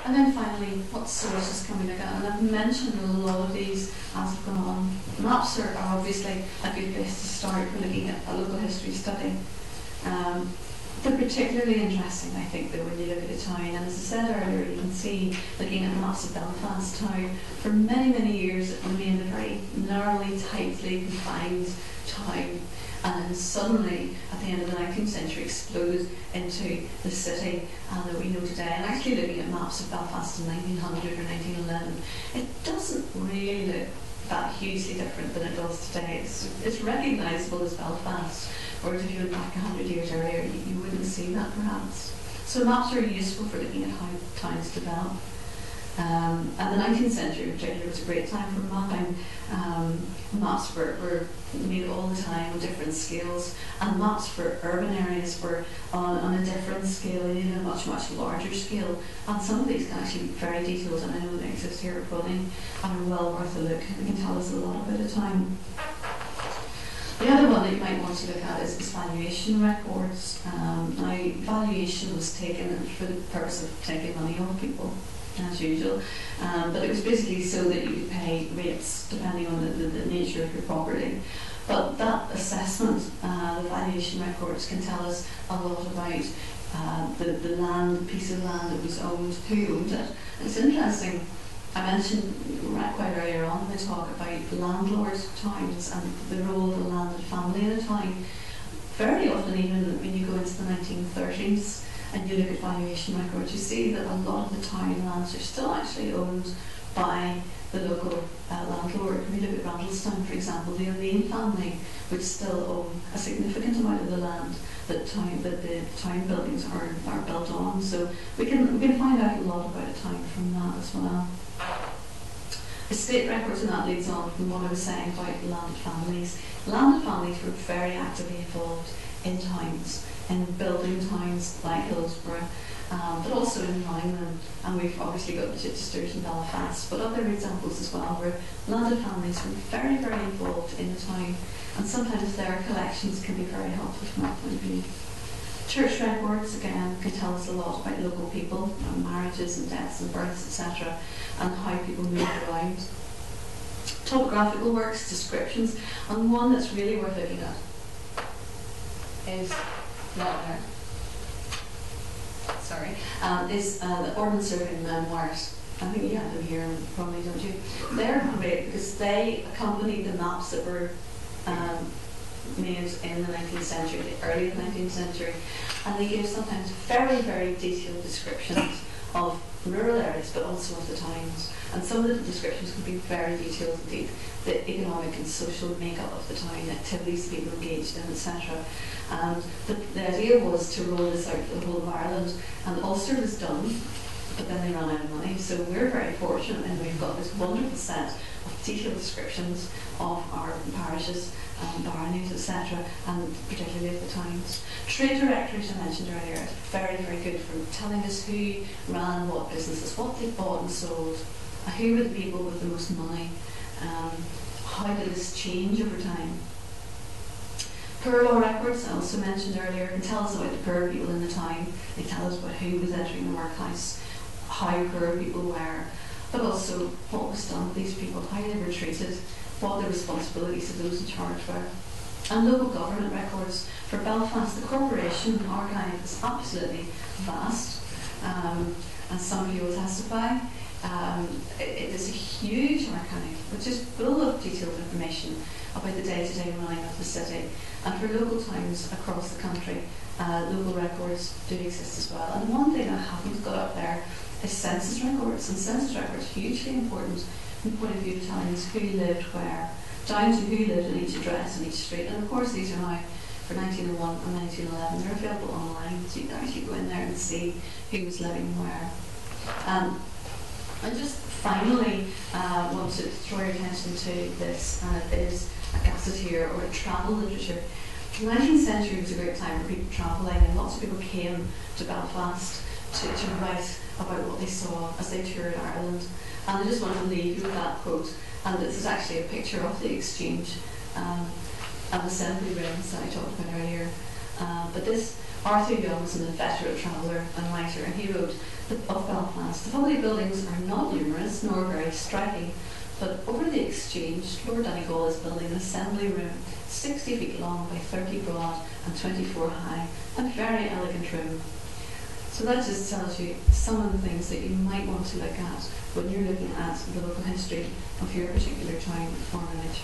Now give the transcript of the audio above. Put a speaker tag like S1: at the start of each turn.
S1: And then finally, what sources can we look at? And I've mentioned a lot of these as I've gone on. Maps are obviously a good place to start for looking at a local history study. They're particularly interesting, I think, though, when you look at a town. And as I said earlier, you can see, looking at maps of Belfast town, for many, many years it remained a very narrowly, tightly confined town. And then suddenly, at the end of the 19th century, exploded into the city that we know today. And actually looking at maps of Belfast in 1900 or 1911, it doesn't really look that hugely different than it does today. It's recognisable as Belfast, whereas if you went back 100 years earlier, you wouldn't see that perhaps. So maps are useful for looking at how towns develop. And the 19th century in particular was a great time for mapping. Maps were made all the time on different scales, and maps for urban areas were on a different scale, even a much, much larger scale. And some of these can actually be very detailed, and I know they exist here at PRONI and are well worth a look. They can tell us a lot about a time. The other one that you might want to look at is valuation records. Now, valuation was taken for the purpose of taking money off people, as usual, but it was basically so that you could pay rates depending on the nature of your property. But that assessment, the valuation records, can tell us a lot about the land, the piece of land that was owned, who owned it. And it's interesting, I mentioned quite earlier on in the talk about landlord towns and the role of the landed family in a town. Very often, even when you go into the 1930s, and you look at valuation records, you see that a lot of the town lands are still actually owned by the local landlord. When you look at Randallstown, for example, the Olwyn family would still own a significant amount of the land that the town buildings are built on. So we can find out a lot about a town from that as well. Estate records, and that leads on from what I was saying about landed families. Landed families were very actively involved in towns, in building towns like Hillsborough, but also in Olwyn, and we've obviously got the Chichesters in Belfast, but other examples as well where landed families were very, very involved in the town, and sometimes their collections can be very helpful from that point of view. Church records, again, can tell us a lot about local people, and marriages and deaths and births, etc., and how people moved around. Topographical works, descriptions, and one that's really worth looking at is not there. Sorry, is the Urban Surveying Memoirs. I think you have them here, probably, don't you? They're great because they accompany the maps that were made in the 19th century, the early 19th century, and they give sometimes very, very detailed descriptions of rural areas, but also of the towns. And some of the descriptions can be very detailed indeed. The economic and social makeup of the town, activities people engaged in, etc. And the idea was to roll this out for the whole of Ireland, and Ulster was done, but then they ran out of money. So we're very fortunate, and we've got this wonderful set of detailed descriptions of our parishes, baronies, etc., and particularly of the towns. Trade directories, I mentioned earlier, is very, very good for telling us who ran what businesses, what they bought and sold, who were the people with the most money, how did this change over time. Poor law records, I also mentioned earlier, can tell us about the poor people in the town. They tell us about who was entering the workhouse, how poor people were, but also what was done with these people, how they were treated, what the responsibilities of those in charge were. And local government records. For Belfast, the corporation archive is absolutely vast, as some of you will testify. It is a huge archive which is full of detailed information about the day-to-day running of the city. And for local towns across the country, local records do exist as well. And one thing I haven't got up there is census records, and census records are hugely important from the point of view of telling us who lived where, down to who lived in each address and each street. And of course these are now for 1901 and 1911, they're available online, so you can actually go in there and see who was living where. I just finally want to draw your attention to this, and it is a gazetteer or a travel literature. The 19th century was a great time for people travelling, and lots of people came to Belfast to write about what they saw as they toured Ireland. And I just want to leave you with that quote, and this is actually a picture of the exchange and assembly rooms that I talked about earlier. But this Arthur Young is an inveterate traveller and writer, and he wrote of Belfast: the public buildings are not numerous nor very striking, but over the exchange, Lord Donegal is building an assembly room 60 feet long by 30 broad and 24 high, a very elegant room. So that just tells you some of the things that you might want to look at when you're looking at the local history of your particular town or village.